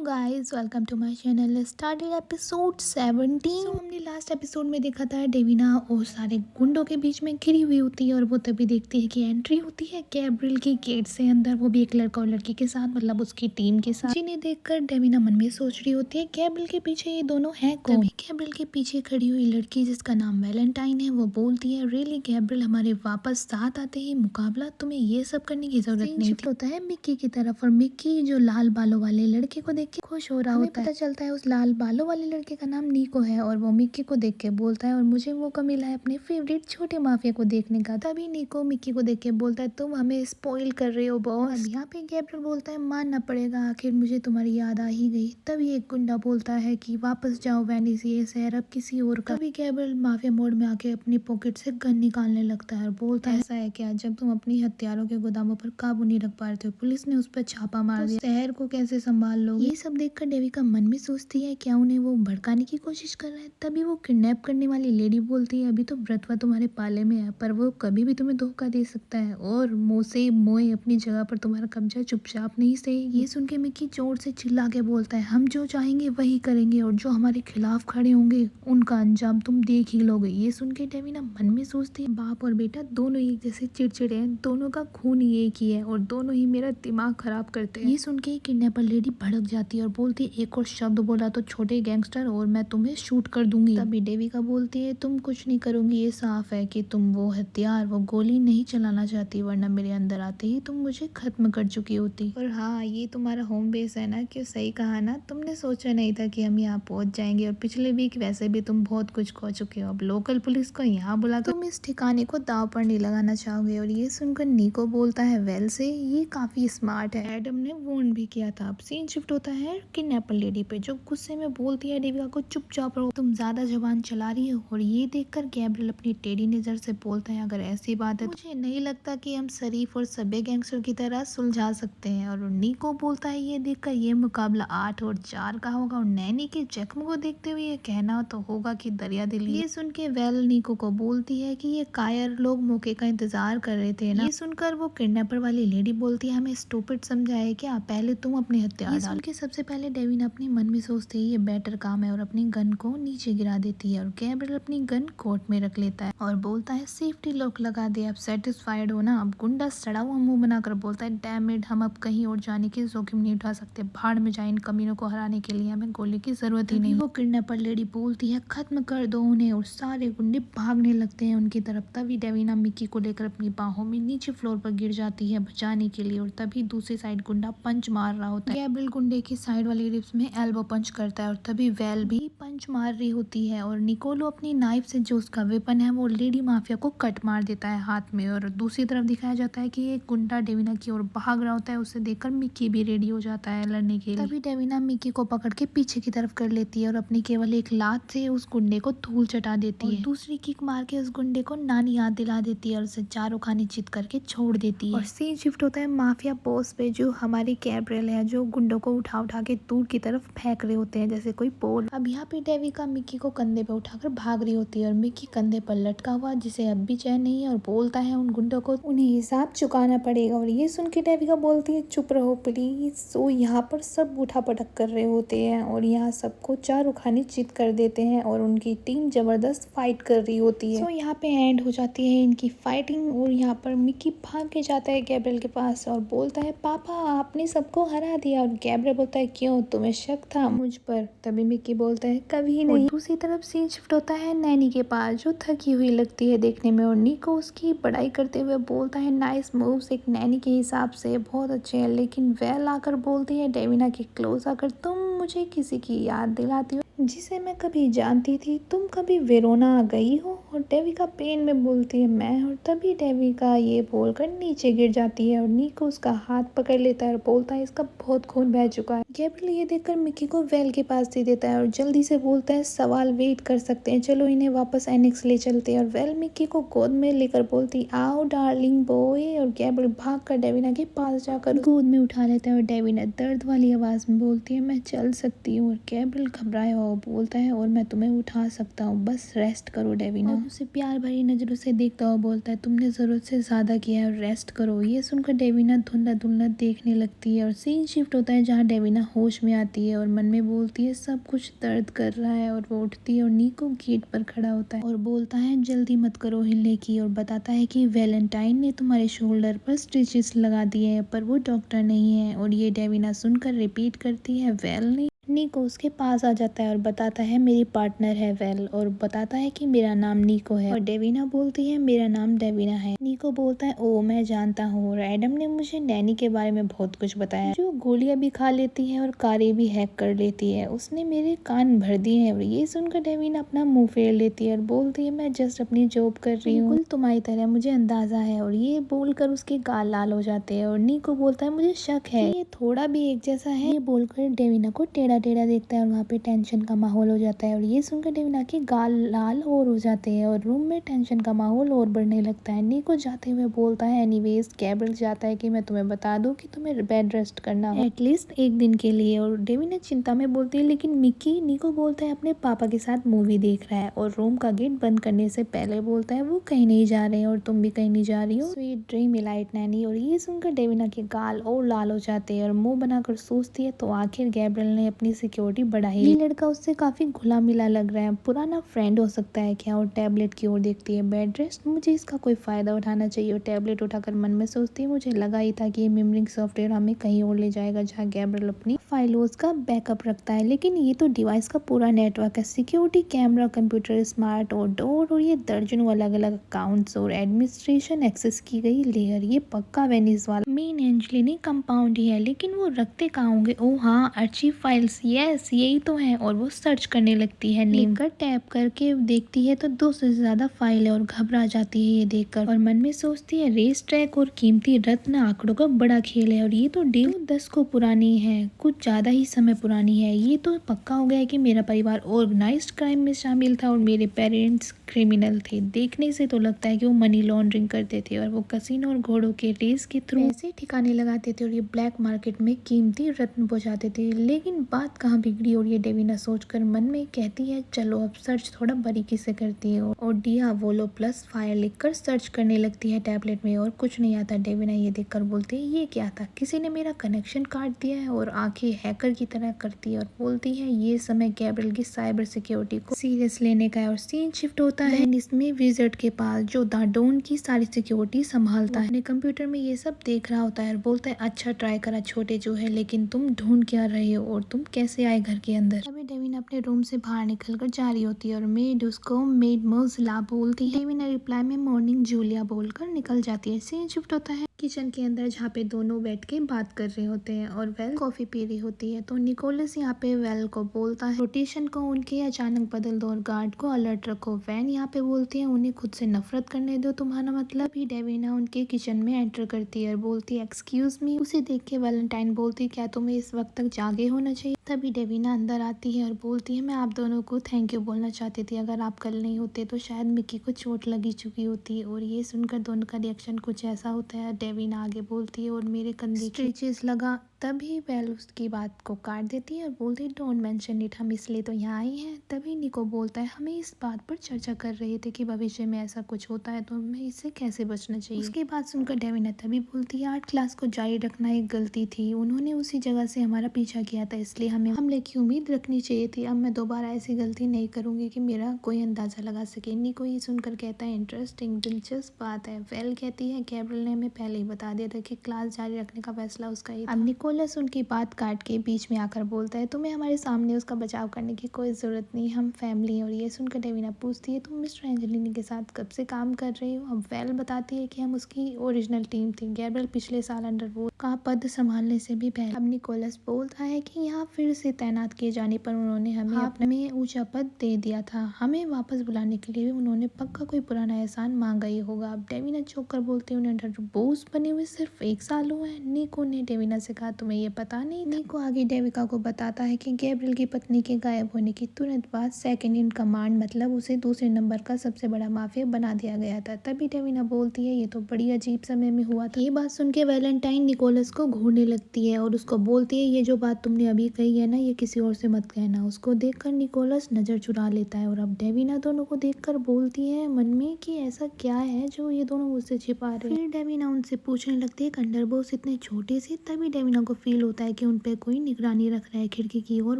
Guys, welcome to my channel. Started episode 17। हमने last episode में देखा था डेविना और सारे गुंडों के बीच में घिरी हुई होती है और वो तभी देखती है कि एंट्री होती है गैब्रियल की गेट से अंदर, वो भी एक लड़का और लड़की के साथ, मतलब उसकी टीम के साथ, जिन्हें देखकर डेविना मन में सोच रही होती है गैब्रियल के पीछे ये दोनों हैं कौन। तभी गैब्रियल के पीछे खड़ी हुई लड़की जिसका नाम वैलेंटाइन है, वो बोलती है रियली गैब्रियल, हमारे वापस साथ आते ही मुकाबला, तुम्हें ये सब करने की जरूरत नहीं थी। होता है मिक्की की तरफ और मिक्की जो लाल बालों वाले लड़के को देख के खुश हो रहा होता है। पता चलता है उस लाल बालों वाले लड़के का नाम निको है और वो मिक्की को देख के बोलता है और मुझे मौका मिला है अपने फेवरेट छोटे माफिया को देखने का। तभी निको मिक्की को देख के बोलता है तुम हमें स्पॉइल कर रहे हो बॉस। यहाँ पे गैब्रियल बोलता है मानना पड़ेगा, आखिर मुझे तुम्हारी याद आ ही गई। तभी एक गुंडा बोलता है कि वापस जाओ वेनिस, ये शहर अब किसी और का। तभी गैब्रियल माफिया मोड में आके अपनी पॉकेट से गन निकालने लगता है और बोलता है ऐसा है क्या, जब तुम अपनी हथियारों के गोदामों पर काबू नहीं रख पा रहे थे, पुलिस ने उस पर छापा मार दिया, शहर को कैसे संभाल लोगे। ये सब देखकर डेविका मन में सोचती है क्या उन्हें वो भड़काने की कोशिश कर रहा है। तभी वो किडनैप करने वाली लेडी बोलती है अभी तो ब्रतवा तुम्हारे पाले में है, पर वो कभी भी तुम्हें धोखा दे सकता है और मोसे मोए अपनी जगह पर तुम्हारा कब्जा चुपचाप नहीं सही। ये सुन के मिक्की जोर से चिल्ला के बोलता है हम जो चाहेंगे वही करेंगे और जो हमारे खिलाफ खड़े होंगे उनका अंजाम तुम देख ही लोगे। ये सुन के डेविना मन में सोचती है बाप और बेटा दोनों एक जैसे चिड़चिड़े हैं, दोनों का खून ही एक ही है और दोनों ही मेरा दिमाग खराब करते हैं। ये सुन के किडनैपर लेडी भड़क जाती है और बोलती है एक और शब्द बोला तो छोटे गैंगस्टर और मैं तुम्हें शूट कर दूंगी। तभी डेविका बोलती है तुम कुछ नहीं करोगी, ये साफ है कि तुम वो हथियार वो गोली नहीं चलाना चाहती, वरना मेरे अंदर आते ही तुम मुझे खत्म कर चुकी होती। और हाँ, ये तुम्हारा होम बेस है ना, क्यों सही कहा ना, तुमने सोचा नहीं था कि हम यहाँ पहुंच जाएंगे और पिछले वीक वैसे भी तुम बहुत कुछ खो चुके हो, अब लोकल पुलिस को यहाँ बुलाकर तुम इस ठिकाने को दाव पर नहीं लगाना चाहोगे। और ये सुनकर निको बोलता है वेल से ये काफी स्मार्ट है, एडम ने वॉर्न भी किया था। अब सीन शिफ्ट होता है किडनैपर लेडी पे जो गुस्से में बोलती है डेविका को चुपचाप रहो, तुम ज्यादा जबान चला रही हो। और ये देखकर गैब्रियल अपनी टेढ़ी नजर से बोलता है अगर ऐसी बात है मुझे नहीं लगता कि हम शरीफ और सभ्य गैंगस्टर की तरह सुलझा सकते हैं। और निको बोलता है ये देखकर ये मुकाबला 8 और 4 का होगा और नैनी के जख्म को देखते हुए ये कहना तो होगा कि दरिया दिली। ये सुन के वेल निको को बोलती है कि ये कायर लोग मौके का इंतजार कर रहे थे ना। ये सुनकर वो किडनैपर वाली लेडी बोलती है हमें स्टूपिड समझा है क्या, पहले तुम अपने हथियार डाल। के सबसे पहले डेविना अपने मन में सोचती है ये बेटर काम है और अपनी गन को नीचे गिरा देती है और गैब्रियल अपनी गन कोट में रख लेता है और बोलता है सेफ्टी लॉक लगा दे। अब सेटिस्फाइड हो ना। अब गुंडा सड़ा हुआ मुंह बनाकर बोलता है डैम इट, हम अब कहीं और जाने की जोखिम नहीं उठा सकते, भाड़ में जाए, इन कमीनों को हराने के लिए हमें गोली की जरूरत ही नहीं। वो किडनैपर लेडी बोलती है खत्म कर दो उन्हें और सारे गुंडे भागने लगते हैं उनकी तरफ। तभी डेविना मिक्की को लेकर अपनी बाहों में नीचे फ्लोर पर गिर जाती है बचाने के लिए और तभी दूसरी साइड गुंडा पंच मार रहा होता है। गैब्रियल गुंडे की साइड वाली रिब्स में एल्बो पंच करता है और तभी वेल भी पंच मार रही होती है और निकोलो अपनी नाइफ से जो उसका वेपन है वो लेडी माफिया को कट मार देता है हाथ में। और दूसरी तरफ दिखाया जाता है कि एक गुंडा डेविना की ओर भाग रहा होता है, उसे देखकर मिक्की भी रेडी हो जाता है लड़ने के लिए। तभी डेविना मिक्की को पकड़ के पीछे की तरफ कर लेती है और अपनी केवल एक लात से उस गुंडे को धूल चटा देती है। दूसरी किक मार के उस गुंडे को नानी याद दिला देती है और उसे चारों खाने चित करके छोड़ देती है। और सीन शिफ्ट होता है माफिया बॉस पे जो हमारी गैब्रियल है, जो गुंडों को उठा उठा के दूर की तरफ फेंक रहे होते हैं जैसे कोई पोल। अब यहाँ पे डेविका मिक्की को कंधे पे उठाकर भाग रही होती है और मिक्की कंधे पर लटका हुआ जिसे अब भी चैन नहीं है और बोलता है उन गुंडों को उन्हें हिसाब चुकाना पड़ेगा। और ये सुन के डेविका बोलती है चुप रहो प्लीज। सो यहाँ पर सब उठा पटक कर रहे होते हैं और यहाँ सबको चारों खाने चित कर देते हैं और उनकी टीम जबरदस्त फाइट कर रही होती है। सो यहाँ पे एंड हो जाती है इनकी फाइटिंग और यहाँ पर मिक्की भाग के जाता है गैब्रियल के पास और बोलता है पापा आपने सबको हरा दिया। और गैब्रियल बोलता है क्यों, तुम्हें शक था मुझ पर। तभी मिक्की बोलता है कभी नहीं। दूसरी तरफ सीन शिफ्ट होता है नैनी के पास जो थकी हुई लगती है देखने में और निको उसकी बड़ाई करते हुए बोलता है नाइस मूव्स, एक नैनी के हिसाब से बहुत अच्छे हैं। लेकिन वेल आकर बोलती है डेविना के क्लोज आकर तुम मुझे किसी की याद दिलाती हो जिसे मैं कभी जानती थी, तुम कभी वेरोना गई हो। और डेविका पेन में बोलती है मैं। और तभी डेविका ये बोलकर नीचे गिर जाती है और निको उसका हाथ पकड़ लेता है और बोलता है इसका बहुत खून बह चुका है। गैब्रियल ये देखकर मिक्की को वेल के पास दे देता है और जल्दी से बोलता है सवाल वेट कर सकते हैं, चलो इन्हें वापस एनेक्स ले चलते हैं। और वेल मिक्की को गोद में लेकर बोलती आओ डार्लिंग बॉय। और गैब्रियल भाग कर डेविना के पास जाकर गोद में उठा लेता है और डेविना दर्द वाली आवाज में बोलती है मैं चल सकती हूँ। और गैब्रियल घबराया और बोलता है और मैं तुम्हें उठा सकता हूँ, बस रेस्ट करो डेविना। और उसे प्यार भरी नज़रों से देखता हुआ बोलता है तुमने ज़रूरत से ज़्यादा किया है, रेस्ट करो। ये सुनकर डेविना धुंधला धुंधला देखने लगती है और सीन शिफ्ट होता है जहाँ डेविना होश में आती है और मन में बोलती है सब कुछ दर्द कर रहा है। और वो उठती है और निको गेट पर खड़ा होता है और बोलता है जल्दी मत करो हिलने की, और बताता है कि वैलेंटाइन ने तुम्हारे शोल्डर पर स्टिचेस लगा दिए हैं पर वो डॉक्टर नहीं है। और ये डेविना सुनकर रिपीट करती है वेल नहीं। निको उसके पास आ जाता है और बताता है मेरी पार्टनर है वेल, और बताता है कि मेरा नाम निको है। और डेविना बोलती है मेरा नाम डेविना है। निको बोलता है ओ मैं जानता हूँ, और एडम ने मुझे नैनी के बारे में बहुत कुछ बताया, जो गोलियां भी खा लेती है और कारें भी हैक कर लेती है, उसने मेरे कान भर दिए हैं। और ये सुनकर डेविना अपना मुंह फेर लेती है और बोलती है मैं जस्ट अपनी जॉब कर रही हूँ, बिल्कुल तुम्हारी तरह मुझे अंदाजा है। और ये बोलकर उसके गाल लाल हो जाते हैं और निको बोलता है मुझे शक है ये थोड़ा भी एक जैसा है। ये बोलकर डेविना को टेढ़ा टेढ़ा देखता है और वहाँ पे टेंशन का माहौल हो जाता है। और ये सुनकर डेविना के गाल लाल और हो जाते हैं और रूम में टेंशन का माहौल और बढ़ने लगता है। निको जाते हुए बोलता है एनीवेज गैब्रियल चाहता है कि मैं तुम्हें बता दूं कि तुम्हें बेड रेस्ट करना हो एटलीस्ट एक दिन के लिए। और डेविना चिंता में बोलती है लेकिन मिक्की, निको बोलता है अपने पापा के साथ मूवी देख रहा है। और रूम का गेट बंद करने से पहले बोलता है वो कहीं नहीं जा रहे हैं और तुम भी कहीं नहीं जा रही हो, स्वीट ड्रीम इलाइट नैनी। और ये सुनकर डेविना के गाल और लाल हो जाते हैं और मुंह बनाकर सोचती है तो आखिर गैब्रियल ने अपनी सिक्योरिटी बढ़ाई। ये लड़का उससे काफी घुला मिला लग रहा है, पुराना फ्रेंड हो सकता है क्या। और टैबलेट की ओर देखती है बेड रेस्ट, मुझे इसका कोई फायदा उठाना चाहिए। और टैबलेट उठाकर मन में सोचती है मुझे लगा ही था कि ये मेमोरिंग सॉफ्टवेयर हमें कहीं और ले जाएगा जहाँ गैब्रियल अपनी फाइलों का बैकअप रखता है, लेकिन ये तो डिवाइस का पूरा नेटवर्क है, सिक्योरिटी कैमरा, कंप्यूटर, स्मार्ट और डोर, और ये दर्जनों अलग अलग अकाउंट्स और एडमिनिस्ट्रेशन एक्सेस की गई लेयर। ये पक्का वेनिस वाला मेन एंजलिनी कंपाउंड ही है, लेकिन वो रखते कहाँ होंगे। ओ हाँ आर्चिव फाइल्स, यस यही तो है। और वो सर्च करने लगती है, नेम कर टैप करके देखती है तो 200 से ज्यादा फाइल है और घबरा जाती है ये देखकर। और मन में सोचती है रेस ट्रैक और कीमती रत्न आंकड़ों का बड़ा खेल है, और ये तो डील 10 को पुरानी है, कुछ ज्यादा ही समय पुरानी है। ये तो पक्का हो गया है कि मेरा परिवार ऑर्गेनाइज्ड क्राइम में शामिल था और मेरे पेरेंट्स क्रिमिनल थे। देखने से तो लगता है कि वो मनी लॉन्ड्रिंग करते थे और वो कसिनो और घोड़ों के रेस के थ्रू पैसे ठिकाने लगाते थे और ये ब्लैक मार्केट में कीमती रत्न पहुंचाते थे। लेकिन बात कहाँ बिगड़ी, और ये डेविना सोचकर मन में कहती है चलो अब सर्च थोड़ा बारीकी से करती है। और डियावोलो प्लस फायर लिखकर सर्च करने लगती है टैबलेट में और कुछ नहीं आता। डेविना ये देखकर बोलती है ये क्या था, किसी ने मेरा कनेक्शन काट दिया है। और आंखें हैकर की तरह करती है और बोलती है ये समय गैब्रियल की साइबर सिक्योरिटी को सीरियस लेने का है। और सीन शिफ्ट होता है इसमें विजर्ड के पास जो दाडोन की सारी सिक्योरिटी संभालता है। अपने कंप्यूटर में ये सब देख रहा होता है और बोलता है अच्छा ट्राई करा छोटे जो है, लेकिन तुम ढूंढ क्या रहे हो और तुम कैसे आए घर के अंदर। अभी डेविना अपने रूम से बाहर निकलकर जा रही होती है और मेड उसको मेड मोज़िला बोलती है। डेविना रिप्लाई में मॉर्निंग जूलिया बोलकर निकल जाती है। सीन शिफ्ट होता है किचन के अंदर जहाँ पे दोनों बैठ के बात कर रहे होते हैं और वेल कॉफी पी रही होती है। तो निकोलस यहाँ पे वेल को बोलता है रोटेशन को उनके अचानक बदल दो और गार्ड को अलर्ट रखो। वैन यहाँ पे बोलती है उन्हें खुद से नफरत करने दो, तुम्हारा मतलब। ही डेविना उनके किचन में एंटर करती है और बोलती है एक्सक्यूज मी। उसे देख के वैलेंटाइन बोलती है क्या तुम्हें इस वक्त तक जागे होना चाहिए। तभी डेविना अंदर आती है और बोलती है मैं आप दोनों को थैंक यू बोलना चाहती थी, अगर आप कल नहीं होते तो शायद मिक्की को चोट लगी चुकी होती। और ये सुनकर दोनों का रिएक्शन कुछ ऐसा होता है। डेविना आगे बोलती है और मेरे कंधे स्ट्रेचेस लगा। तभी वेल उसकी बात को काट देती है और बोलती है डोंट मेंशन इट, हम इसलिए तो यहाँ आई हैं। तभी निको बोलता है हमें इस बात पर चर्चा कर रहे थे कि भविष्य में ऐसा कुछ होता है तो हमें इससे कैसे बचना चाहिए। उसकी बात सुनकर डेविना तभी बोलती है आर्ट क्लास को जारी रखना एक गलती थी, उन्होंने उसी जगह से हमारा पीछा किया था, इसलिए हमें हमले की उम्मीद रखनी चाहिए थी। अब मैं दोबारा ऐसी गलती नहीं करूंगी कि मेरा कोई अंदाजा लगा सके। निको ये सुनकर कहता है इंटरेस्टिंग, दिलचस्प बात है। वेल कहती है गैब्रियल ने हमें पहले ही बता दिया था कि क्लास जारी रखने का फैसला उसका ही था। अब निकोलस उनकी बात काट के बीच में आकर बोलता है तुम्हें हमारे सामने उसका बचाव करने की कोई जरूरत नहीं, हम फैमिली हैं। और ये सुनकर डेविना पूछती है तुम मिस्टर एंजेलिनी के साथ कब से काम कर रही हो। अब वेल बताती है कि हम उसकी ओरिजिनल टीम थी, गैब्रियल पिछले साल अंडरवुड का पद संभालने से भी पहले। अब निकोलस बोलता है कि यहाँ फिर से तैनात किए जाने पर उन्होंने हमें अपने ऊंचा पद दे दिया था, हमें वापस बुलाने के लिए उन्होंने पक्का कोई पुराना एहसान मांगा ही होगा। अब डेविना चौंक कर बोलती है उन्हें बोस बने हुए सिर्फ 1 साल हुआ है। निको ने डेविना से कहा तुम्हें ये पता नहीं? निको आगे डेविका को बताता है कि गैब्रियल की पत्नी के गायब होने की तुरंत बाद सेकंड इन कमांड मतलब उसे दूसरे नंबर का सबसे बड़ा माफिया बना दिया गया था। तभी डेविना बोलती है ये तो बड़ी अजीब समय में हुआ था। ये बात सुन के वैलेंटाइन निकोलस को घूरने लगती है और उसको बोलती है ये जो बात तुमने अभी कही है ना ये किसी और से मत कहना। उसको देखकर निकोलस नजर चुरा लेता है और अब डेविना दोनों को देखकर बोलती है मन में कि ऐसा क्या है जो ये दोनों मुझसे छिपा रहे हैं। फिर डेविना उनसे पूछने लगती है अंडरबॉस इतने छोटे से। तभी डेविना को फील होता है कि उन पे कोई निगरानी रख रहा है खिड़की की ओर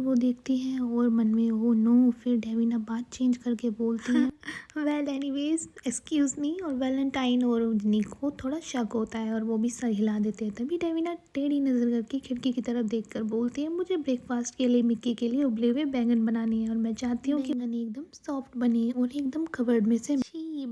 वो देखती है और मन में ओ नो। फिर डेविना बात चेंज करके बोलती है वेल एनीवेज एक्सक्यूज मी। और वैलेंटाइन और निको थोड़ा शक होता है और वो भी सर हिला देते हैं। तभी डेविना टेढ़ी नजर करके खिड़की की तरफ देखकर बोलती है मुझे ब्रेकफास्ट के लिए मिक्की के लिए उबले हुए बैंगन बनानी है और मैं चाहती हूँ कि बैंगन एकदम सॉफ्ट बने और एकदम कवर्ड में से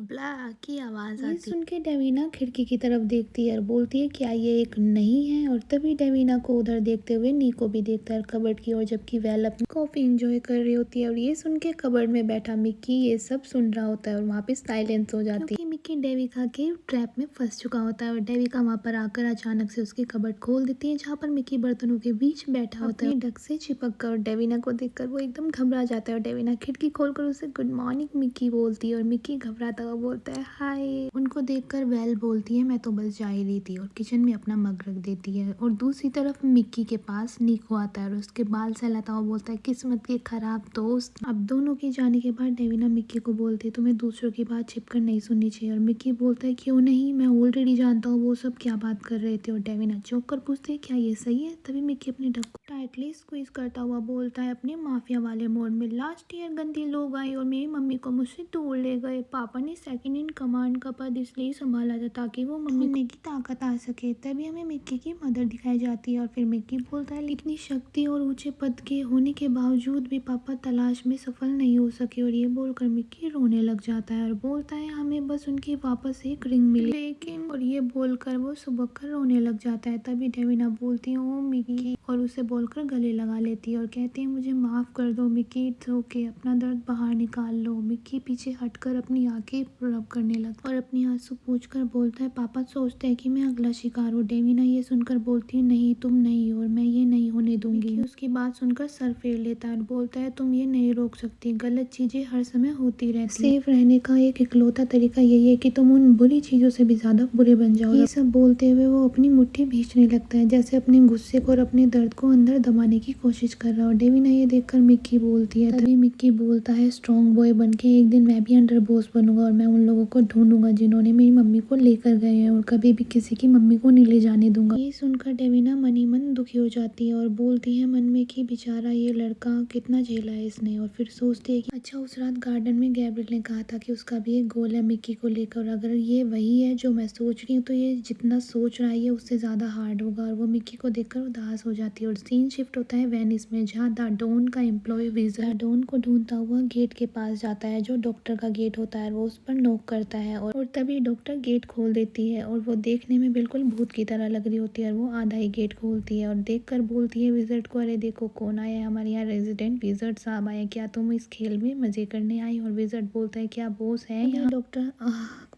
ब्ला की आवाज आती है। सुन के डेविना खिड़की की तरफ देखती है और बोलती है क्या ये एक नहीं है। और तभी डेविना को उधर देखते हुए निको भी देखता है कबर्ड की ओर, जबकि वेल अपनी कॉफी एंजॉय कर रही होती है। और ये सुन के कबर्ड में बैठा मिक्की ये सब सुन रहा होता है और वहाँ पे साइलेंस हो जाती है। मिक्की डेविका के ट्रैप में फंस चुका होता है और डेविका वहाँ पर आकर अचानक से उसकी कबर्ड खोल देती है जहाँ पर मिक्की बर्तनों के बीच बैठा होता है डक से चिपक कर। और डेविना को देखकर वो एकदम घबरा जाता है और डेविना खिड़की खोलकर उसे गुड मॉर्निंग मिक्की बोलती है और मिक्की घबराता हुआ बोलता है हाय। उनको देखकर वेल बोलती है मैं तो बस जा ही रही थी और किचन में अपना मग रख देती है। और दूसरी तरफ मिक्की के पास निको आता है और उसके बाल सहलाता हुआ बोलता है किस्मत के खराब दोस्त। अब दोनों के जाने के बाद डेविना मिक्की को बोलती है तुम्हें दूसरों की बात छिपकर नहीं सुननी चाहिए। और मिक्की बोलता है क्यों नहीं, मैं ऑलरेडी जानता हूँ वो सब क्या बात कर रहे थे। और डेविना चौंक कर पूछती है क्या ये सही है। तभी मिक्की अपने ढक को टाइटली स्क्वीज करता हुआ बोलता है अपने माफिया वाले मोड में लास्ट ईयर गंदे लोग आए और मेरी मम्मी को मुझसे दूर ले गए। पापा ने सेकंड इन कमांड का पद इसलिए संभाला था ताकि वो मम्मी की ताकत आ सके। तभी हमें मिक्की की मदर दिखाई जाती है और फिर मिक्की बोलता है इतनी शक्ति और ऊंचे पद के होने के बावजूद भी पापा तलाश में सफल नहीं हो सके। और ये बोलकर मिक्की रोने लग जाता है और बोलता है हमें बस उनकी वापस एक रिंग मिली लेकिन। और ये बोलकर वो सुबक कर रोने लग जाता है। तभी डेविना बोलती है ओ मिक्की और उसे बोलकर गले लगा लेती है और कहती है मुझे माफ कर दो मिक्की, इट्स ओके, अपना दर्द बाहर निकाल लो। मिक्की पीछे हटकर अपनी आंखें रब करने लगता और अपनी आंसू पूछकर बोलता है पापा सोचते हैं कि मैं अगला शिकार हूँ। डेविना ये सुनकर बोलती है नहीं तुम नहीं हो और मैं ये नहीं होने दूंगी। उसकी बात सुनकर सर फेर लेता है और बोलता है तुम ये नहीं रोक सकती, गलत चीजें हर समय होती रहती। सेफ रहने का एक इकलौता तरीका यही है कि तुम उन बुरी चीजों से भी ज्यादा बुरे बन जाओ। ये सब बोलते हुए वो अपनी मुट्ठी भींचने लगता है जैसे अपने गुस्से को और अपने दर्द को अंदर दबाने की कोशिश कर रहा हो। डेविना ये देखकर मिक्की बोलती है। तभी मिक्की बोलता है स्ट्रॉन्ग बॉय बन के एक दिन मैं भी अंडर बॉस बनूंगा और मैं उन लोगों को ढूंढूंगा जिन्होंने मेरी मम्मी को लेकर गए हैं और कभी भी किसी की मम्मी को नहीं ले जाने दूंगा। ये सुनकर डेविना मन ही मन दुखी हो जाती है और बोलती है मन में कि बेचारा ये लड़का कितना झेला है इसने। और फिर सोचती है कि अच्छा उस रात गार्डन में गैब्रियल ने कहा था कि उसका भी एक गोल है मिक्की को लेकर। अगर ये वही है जो मैं सोच रही हूँ तो ये जितना सोच रहा है ये उससे ज्यादा हार्ड होगा। और वो मिक्की को देखकर उदास हो जाती है और सीन शिफ्ट होता है वेनिस में जहाँ द डॉन का एम्प्लॉय विज़र्ड डॉन को ढूंढता हुआ गेट के पास जाता है जो डॉक्टर का गेट होता है। वो उस पर नॉक करता है और तभी डॉक्टर गेट खोल देती है और वो देखने में बिल्कुल भूत की तरह लग रही होती है और वो आधा ही गेट खोलती है और देखकर बोलती है विज़र्ड को अरे देखो कौन आया है, हमारे यहाँ रेजिडेंट विज़र्ड साहब आए, क्या तुम इस खेल में मजे करने आई। और विज़र्ड बोलता है क्या बॉस है यहाँ। डॉक्टर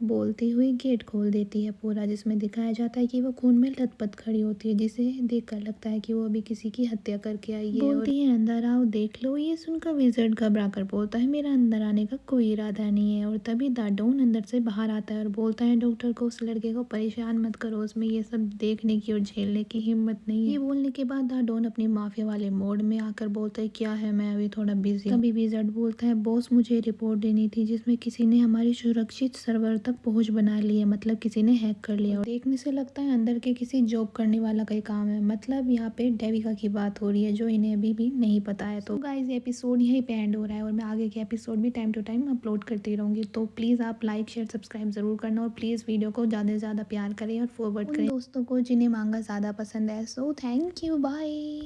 बोलती हुई गेट खोल देती है पूरा, जिसमें दिखाया जाता है कि वो खून में लथपथ खड़ी होती है जिसे देखकर लगता है कि वो अभी किसी की हत्या करके आई है। बोलती है अंदर आओ देख लो। ये सुनकर विज़र्ड घबरा कर बोलता है मेरा अंदर आने का कोई इरादा नहीं है। और तभी द डॉन अंदर से बाहर आता है और बोलता है डॉक्टर को उस लड़के को परेशान मत करो, उसमें ये सब देखने की और झेलने की हिम्मत नहीं है। ये बोलने के बाद द डॉन अपनी माफिया वाले मोड में आकर बोलता है क्या है मैं अभी थोड़ा बिजी। तभी विज़र्ड बोलता है बॉस मुझे रिपोर्ट देनी थी जिसमें किसी ने हमारी सुरक्षित सर्वर तक पहुंच बना ली है, मतलब किसी ने हैक कर लिया। और देखने से लगता है अंदर के किसी जॉब करने वाला का ही काम है, मतलब यहाँ पे डेविका की बात हो रही है जो इन्हें अभी भी नहीं पता है। तो गाइस ये एपिसोड यहीं पे एंड हो रहा है और मैं आगे के एपिसोड भी टाइम टू टाइम अपलोड करती रहूंगी। तो प्लीज़ आप लाइक शेयर सब्सक्राइब जरूर करना और प्लीज़ वीडियो को ज़्यादा से ज़्यादा प्यार करें और फॉरवर्ड करें दोस्तों को जिन्हें मांगा ज़्यादा पसंद है। So thank you, bye.